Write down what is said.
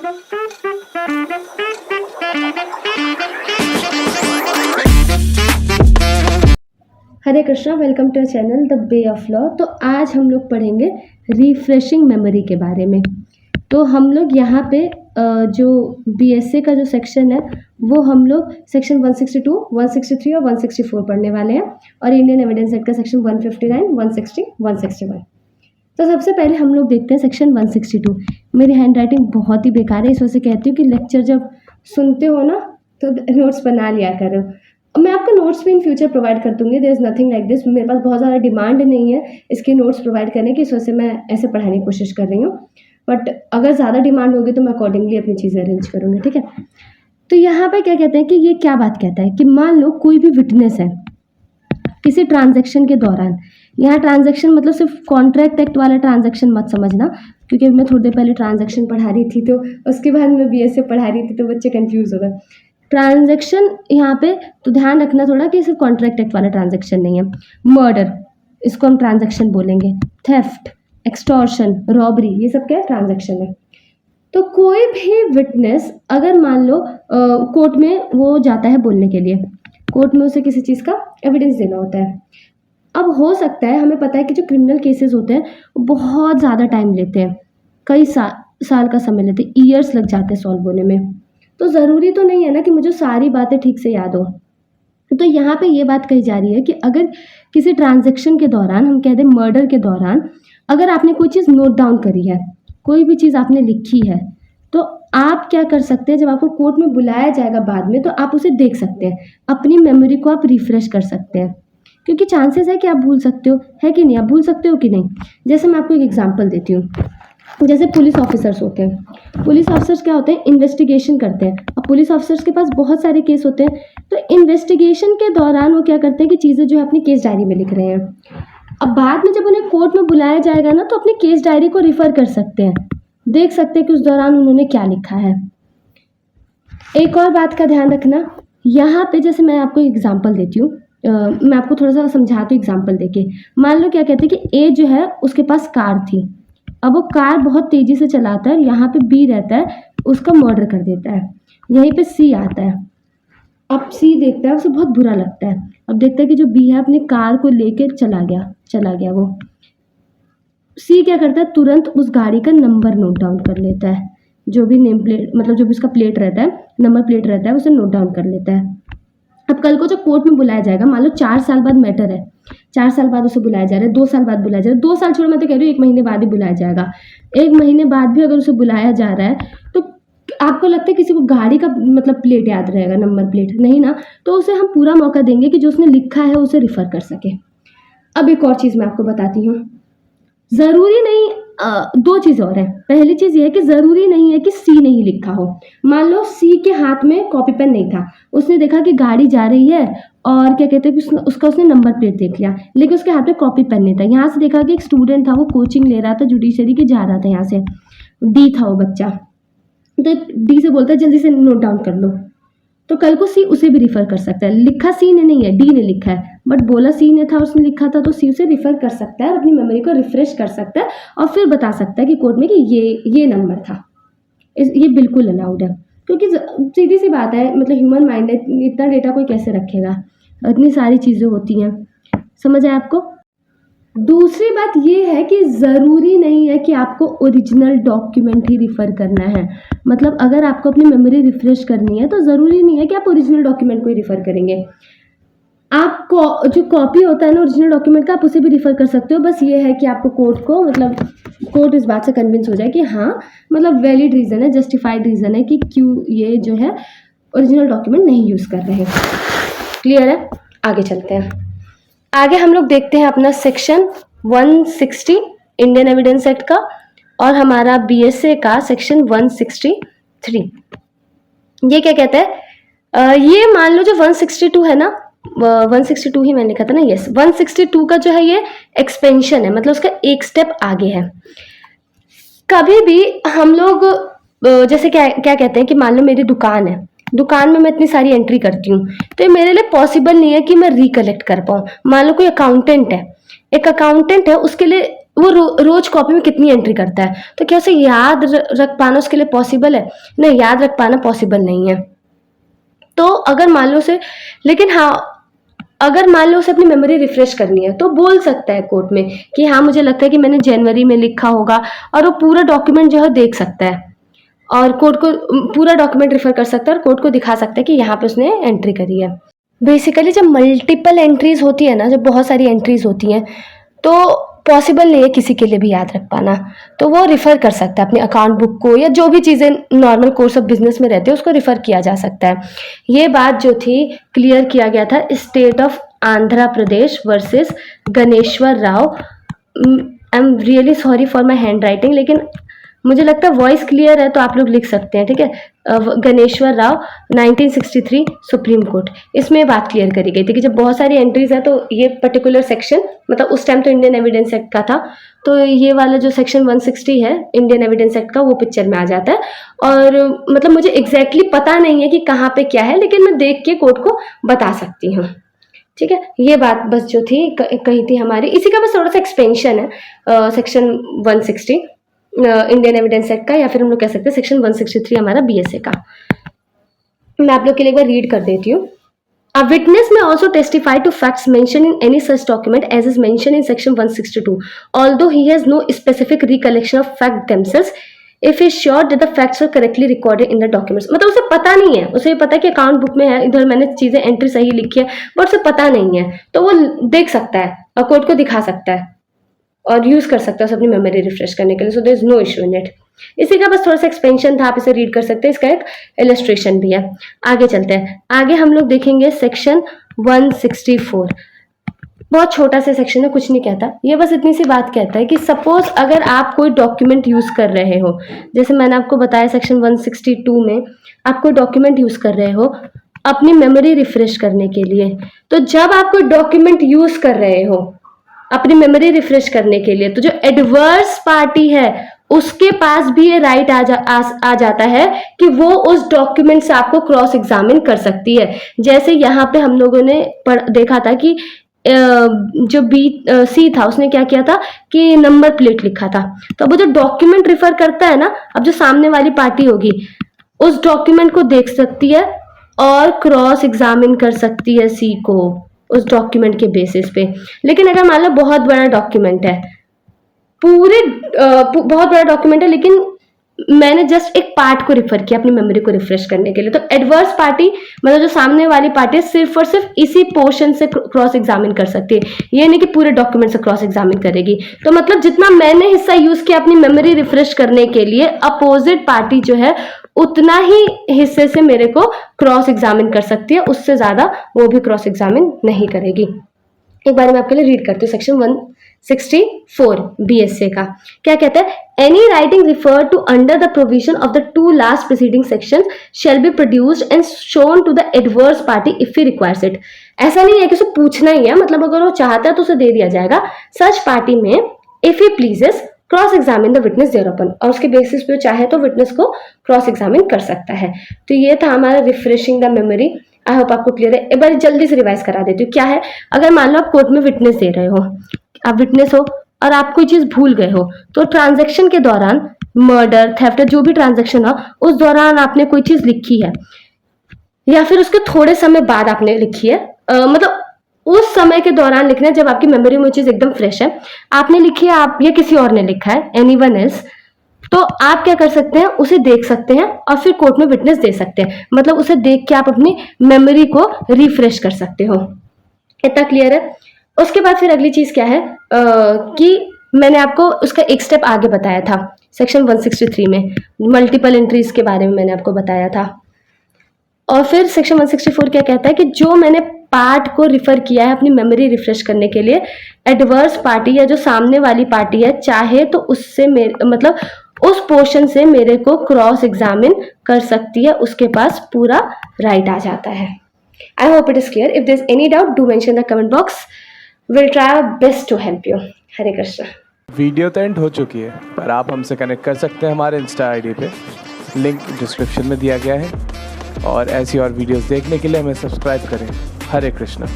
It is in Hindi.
Hare Krishna, welcome to channel the way of law. तो आज हम लोग पढ़ेंगे रिफ्रेशिंग मेमोरी के बारे में। तो हम लोग यहाँ पे जो बीएसए का जो सेक्शन है वो हम लोग सेक्शन 162, 163 और 164 पढ़ने वाले हैं, और इंडियन एविडेंस एक्ट का सेक्शन 159, 160, 161। तो सबसे पहले हम लोग देखते हैं सेक्शन 162। मेरी हैंड राइटिंग बहुत ही बेकार है, इस वजह से कहती हूँ कि लेक्चर जब सुनते हो ना तो नोट्स बना लिया करो। मैं आपको नोट्स भी इन फ्यूचर प्रोवाइड कर दूंगी, there is nothing like this. मेरे पास बहुत ज़्यादा डिमांड नहीं है इसके नोट्स प्रोवाइड करने की, इस वजह से मैं ऐसे पढ़ाने की कोशिश कर रही हूँ। बट अगर ज़्यादा डिमांड होगी तो मैं अकॉर्डिंगली अपनी चीज़ें अरेंज करूँगी, ठीक है। तो यहाँ पे क्या कहते हैं कि ये क्या बात कहता है कि मान लो कोई भी विटनेस है किसी ट्रांजैक्शन के दौरान। यहाँ ट्रांजैक्शन मतलब सिर्फ कॉन्ट्रैक्ट एक्ट वाला ट्रांजैक्शन मत समझना, क्योंकि मैं थोड़ी देर पहले ट्रांजैक्शन पढ़ा रही थी तो उसके बाद मैं बीएसए पढ़ा रही थी तो बच्चे कंफ्यूज हो गए। ट्रांजैक्शन यहाँ पे तो ध्यान रखना थोड़ा कि सिर्फ कॉन्ट्रैक्ट एक्ट वाला ट्रांजैक्शन नहीं है। मर्डर, इसको हम ट्रांजैक्शन बोलेंगे। थेफ्ट, एक्सटॉर्शन, रॉबरी, ये सब क्या है? ट्रांजैक्शन है। तो कोई भी विटनेस अगर मान लो कोर्ट में वो जाता है बोलने के लिए, कोर्ट में उसे किसी चीज़ का एविडेंस देना होता है। अब हो सकता है, हमें पता है कि जो क्रिमिनल केसेस होते हैं वो बहुत ज़्यादा टाइम लेते हैं, कई साल का समय लेते हैं, ईयर्स लग जाते हैं सॉल्व होने में। तो ज़रूरी तो नहीं है ना कि मुझे सारी बातें ठीक से याद हो। तो यहाँ पे ये बात कही जा रही है कि अगर किसी ट्रांजैक्शन के दौरान, हम कह दें मर्डर के दौरान, अगर आपने कोई चीज़ नोट डाउन करी है, कोई भी चीज़ आपने लिखी है, तो आप क्या कर सकते हैं, जब आपको कोर्ट में बुलाया जाएगा बाद में तो आप उसे देख सकते हैं, अपनी मेमोरी को आप रिफ्रेश कर सकते हैं, क्योंकि चांसेस है कि आप भूल सकते हो, है कि नहीं? आप भूल सकते हो कि नहीं? जैसे मैं आपको एक एग्जांपल देती हूँ। जैसे पुलिस ऑफिसर्स होते हैं, पुलिस ऑफिसर्स क्या होते हैं? इन्वेस्टिगेशन करते हैं। अब पुलिस ऑफिसर्स के पास बहुत सारे केस होते हैं, तो इन्वेस्टिगेशन के दौरान वो क्या करते हैं कि चीज़ें जो है अपनी केस डायरी में लिख रहे हैं। अब बाद में जब उन्हें कोर्ट में बुलाया जाएगा ना तो अपनी केस डायरी को रिफर कर सकते हैं, देख सकते हैं कि उस दौरान उन्होंने क्या लिखा है। एक और बात का ध्यान रखना, यहाँ पे जैसे मैं आपको एग्जाम्पल देती हूँ, मैं आपको थोड़ा सा समझाती हूँ एग्जाम्पल देके। मान लो क्या कहते हैं कि ए जो है उसके पास कार थी, अब वो कार बहुत तेज़ी से चलाता है, यहाँ पे बी रहता है, उसका मर्डर कर देता है। यहीं पे सी आता है, अब सी देखता है, उसे बहुत बुरा लगता है। अब देखता है कि जो बी है अपनी कार को लेके चला गया वो। सी क्या करता है? तुरंत उस गाड़ी का नंबर नोट डाउन कर लेता है, जो भी नेम प्लेट, मतलब जो भी उसका प्लेट रहता है, नंबर प्लेट रहता है, उसे नोट डाउन कर लेता है। अब कल को जो कोर्ट में बुलाया जाएगा, मान लो 4 साल बाद मैटर है, 4 साल बाद उसे बुलाया जा रहा है, 2 साल बाद बुलाया जा रहा है, 2 साल छोड़, मैं तो कह रही हूँ 1 महीने बाद ही बुलाया जाएगा। 1 महीने बाद भी अगर उसे बुलाया जा रहा है तो आपको लगता है किसी को गाड़ी का मतलब प्लेट याद रहेगा, नंबर प्लेट नहीं ना? तो उसे हम पूरा मौका देंगे कि जो उसने लिखा है उसे रिफर कर सके। अब एक और चीज़ मैं आपको बताती हूँ, ज़रूरी नहीं, 2 चीज़ और है। पहली चीज़ ये है कि ज़रूरी नहीं है कि सी नहीं लिखा हो। मान लो सी के हाथ में कॉपी पेन नहीं था, उसने देखा कि गाड़ी जा रही है और क्या कहते हैं कि उसने नंबर प्लेट देख लिया, लेकिन उसके हाथ में कॉपी पेन नहीं था। यहाँ से देखा कि एक स्टूडेंट था, वो कोचिंग ले रहा था जुडिशरी के, जा रहा था यहाँ से, डी था वो बच्चा, तो डी से बोलता है जल्दी से नोट डाउन कर लो, तो कल को सी उसे भी रिफर कर सकता है। लिखा सी ने नहीं है, डी ने लिखा है, बट बोला सी ने था, उसने लिखा था, तो सी उसे रिफर कर सकता है और अपनी मेमोरी को रिफ्रेश कर सकता है और फिर बता सकता है कि कोर्ट में कि ये नंबर था। ये बिल्कुल अलाउड है, क्योंकि सीधी सी बात है, मतलब ह्यूमन माइंड है, इतना डेटा कोई कैसे रखेगा, इतनी सारी चीज़ें होती हैं। समझ आए आपको? दूसरी बात ये है कि ज़रूरी नहीं है कि आपको ओरिजिनल डॉक्यूमेंट ही रिफ़र करना है। मतलब अगर आपको अपनी मेमोरी रिफ्रेश करनी है तो ज़रूरी नहीं है कि आप ओरिजिनल डॉक्यूमेंट को ही रिफ़र करेंगे। आप जो कॉपी होता है ना ओरिजिनल डॉक्यूमेंट का, आप उसे भी रिफ़र कर सकते हो। बस ये है कि आपको कोर्ट को, मतलब कोर्ट इस बात से कन्विंस हो जाए कि हाँ, मतलब वैलिड रीज़न है, जस्टिफाइड रीज़न है कि क्यों ये जो है ओरिजिनल डॉक्यूमेंट नहीं यूज़ कर रहे हैं। क्लियर है? आगे चलते हैं। आगे हम लोग देखते हैं अपना सेक्शन 160 इंडियन एविडेंस एक्ट का, और हमारा बीएसए का सेक्शन 163। ये क्या कहता है? ये मान लो जो 162 है ना, 162 ही मैंने लिखा था ना, यस, 162 का जो है ये एक्सपेंशन है, मतलब उसका एक स्टेप आगे है। कभी भी हम लोग जैसे क्या क्या कहते हैं कि मान लो मेरी दुकान है, दुकान में मैं इतनी सारी एंट्री करती हूँ, तो ये मेरे लिए पॉसिबल नहीं है कि मैं रिकलेक्ट कर पाऊँ। मान लो कोई अकाउंटेंट है, एक अकाउंटेंट है, उसके लिए वो रोज कॉपी में कितनी एंट्री करता है, तो क्या उसे याद रख पाना उसके लिए पॉसिबल है? नहीं, याद रख पाना पॉसिबल नहीं है। तो अगर मान लो उसे, लेकिन हाँ, अगर मान लो उसे अपनी मेमोरी रिफ्रेश करनी है तो बोल सकता है कोर्ट में कि हाँ मुझे लगता है कि मैंने जनवरी में लिखा होगा, और वो पूरा डॉक्यूमेंट जो है देख सकता है और कोर्ट को पूरा डॉक्यूमेंट रेफर कर सकता है और कोर्ट को दिखा सकता है कि यहाँ पे उसने एंट्री करी है। बेसिकली जब मल्टीपल एंट्रीज होती है ना, जब बहुत सारी एंट्रीज होती हैं, तो पॉसिबल नहीं है किसी के लिए भी याद रख पाना, तो वो रिफ़र कर सकता है अपनी अकाउंट बुक को, या जो भी चीज़ें नॉर्मल कोर्स ऑफ बिजनेस में रहती है उसको रिफ़र किया जा सकता है। ये बात जो थी क्लियर किया गया था state of Andhra Pradesh versus Ganeshwar Rao. I am really sorry for my hand writing, लेकिन मुझे लगता है वॉइस क्लियर है तो आप लोग लिख सकते हैं, ठीक है। गणेश्वर राव 1963 सुप्रीम कोर्ट, इसमें बात क्लियर करी गई थी कि जब बहुत सारी एंट्रीज है तो ये पर्टिकुलर सेक्शन, मतलब उस टाइम तो इंडियन एविडेंस एक्ट का था, तो ये वाला जो सेक्शन 160 है इंडियन एविडेंस एक्ट का वो पिक्चर में आ जाता है। और मतलब मुझे एग्जैक्टली पता नहीं है कि कहाँ पे क्या है, लेकिन मैं देख के कोर्ट को बता सकती हूँ, ठीक है। ये बात बस जो थी कही थी हमारी, इसी का बस थोड़ा सा एक्सपेंशन है सेक्शन 160 इंडियन एविडेंस एक्ट का, या फिर हम लोग कह सकते हैं सेक्शन 163 हमारा बीएसए का। मैं आप लोग के लिए एक बार रीड कर देती हूँ। A witness may also testify to facts mentioned in any such document as is mentioned in section 162, although he has no specific recollection of fact themselves, if he is sure that the facts were correctly recorded in the documents। मतलब उसे पता नहीं है, उसे पता है कि अकाउंट बुक में है, इधर मैंने चीजें एंट्री सही लिखी है, बट उसे पता नहीं है, तो वो देख सकता है और कोर्ट को दिखा सकता है और यूज कर सकता है अपनी मेमोरी रिफ्रेश करने के लिए। So there is no issue in it. इसी का बस थोड़ा सा एक्सपेंशन था, आप इसे रीड कर सकते हैं, इसका एक इलस्ट्रेशन भी है। आगे चलते हैं, आगे हम लोग देखेंगे सेक्शन 164। बहुत छोटा सा सेक्शन है, कुछ नहीं कहता, ये बस इतनी सी बात कहता है कि सपोज अगर आप कोई डॉक्यूमेंट यूज कर रहे हो, जैसे मैंने आपको बताया सेक्शन 162 में आप कोई डॉक्यूमेंट यूज कर रहे हो अपनी मेमोरी रिफ्रेश करने के लिए, तो जब आप कोई डॉक्यूमेंट यूज कर रहे हो अपनी मेमोरी रिफ्रेश करने के लिए, तो जो एडवर्स पार्टी है उसके पास भी ये राइट आ जाता है कि वो उस डॉक्यूमेंट से आपको क्रॉस एग्जामिन कर सकती है। जैसे यहाँ पे हम लोगों ने देखा था कि जो सी था उसने क्या किया था कि नंबर प्लेट लिखा था, तो अब वो जो डॉक्यूमेंट रिफर करता है ना, अब जो सामने वाली पार्टी होगी उस डॉक्यूमेंट को देख सकती है और क्रॉस एग्जामिन कर सकती है सी को उस डॉक्यूमेंट के बेसिस पे। लेकिन अगर मान लो बहुत बड़ा डॉक्यूमेंट है, बहुत बड़ा डॉक्यूमेंट है, लेकिन मैंने जस्ट एक पार्ट को रिफर किया अपनी मेमोरी को रिफ्रेश करने के लिए, तो एडवर्स पार्टी मतलब जो सामने वाली पार्टी है सिर्फ और सिर्फ इसी पोर्शन से क्रॉस एग्जामिन कर सकती है, ये नहीं कि पूरे डॉक्यूमेंट से क्रॉस एग्जामिन करेगी। तो मतलब जितना मैंने हिस्सा यूज किया अपनी मेमोरी रिफ्रेश करने के लिए, अपोजिट पार्टी जो है उतना ही हिस्से से मेरे को क्रॉस एग्जामिन कर सकती है, उससे ज्यादा वो भी क्रॉस एग्जामिन नहीं करेगी। एक बार मैं आपके लिए रीड करती हूँ सेक्शन 164 बीएसए का। क्या कहता है? Any writing refer to under the provision of the two last preceding section shall be produced and shown to the adverse party if he requires it. ऐसा नहीं है कि उसे पूछना ही है, मतलब अगर वो चाहता है तो उसे दे दिया जाएगा। सच पार्टी में if he pleases cross examine the witness there अपन, और उसके बेसिस पे चाहे तो विटनेस को क्रॉस एग्जामिन कर सकता है। तो ये था हमारा refreshing the memory. I hope आपको क्लियर है। एक बार जल्दी से रिवाइज करा देती हूँ। क्या है, अगर मान लो आप कोर्ट में विटनेस दे रहे हो, आप विटनेस हो और आप कोई चीज भूल गए हो, तो ट्रांजैक्शन के दौरान मर्डर, थेफ्ट, जो भी ट्रांजैक्शन हो उस दौरान आपने कोई चीज लिखी है या फिर उसके थोड़े समय बाद आपने लिखी है, मतलब उस समय के दौरान लिखना है जब आपकी मेमोरी में वो चीज एकदम फ्रेश है, आपने लिखी है आप या किसी और ने लिखा है, एनीवन एल्स, तो आप क्या कर सकते हैं, उसे देख सकते हैं और फिर कोर्ट में विटनेस दे सकते हैं। मतलब उसे देख के आप अपनी मेमोरी को रिफ्रेश कर सकते हो। इतना क्लियर है? उसके बाद फिर अगली चीज क्या है कि मैंने आपको उसका एक स्टेप आगे बताया था सेक्शन 163 में, मल्टीपल एंट्रीज के बारे में मैंने आपको बताया था। और फिर सेक्शन 164 क्या कहता है कि जो मैंने पार्ट को रिफर किया है अपनी मेमोरी रिफ्रेश करने के लिए, एडवर्स पार्टी या जो सामने वाली पार्टी है चाहे तो उससे मतलब उस पोर्शन से मेरे को क्रॉस एग्जामिन कर सकती है, उसके पास पूरा राइट आ जाता है। I hope it is clear. If there is any doubt do mention the comment box, will try our best to help you. Hare Krishna. Video तो एंड हो चुकी है, पर आप हमसे कनेक्ट कर सकते हैं हमारे इंस्टा आईडी पे, लिंक डिस्क्रिप्शन में दिया गया है। और ऐसी और वीडियोस देखने के लिए हमें सब्सक्राइब करें। हरे कृष्ण।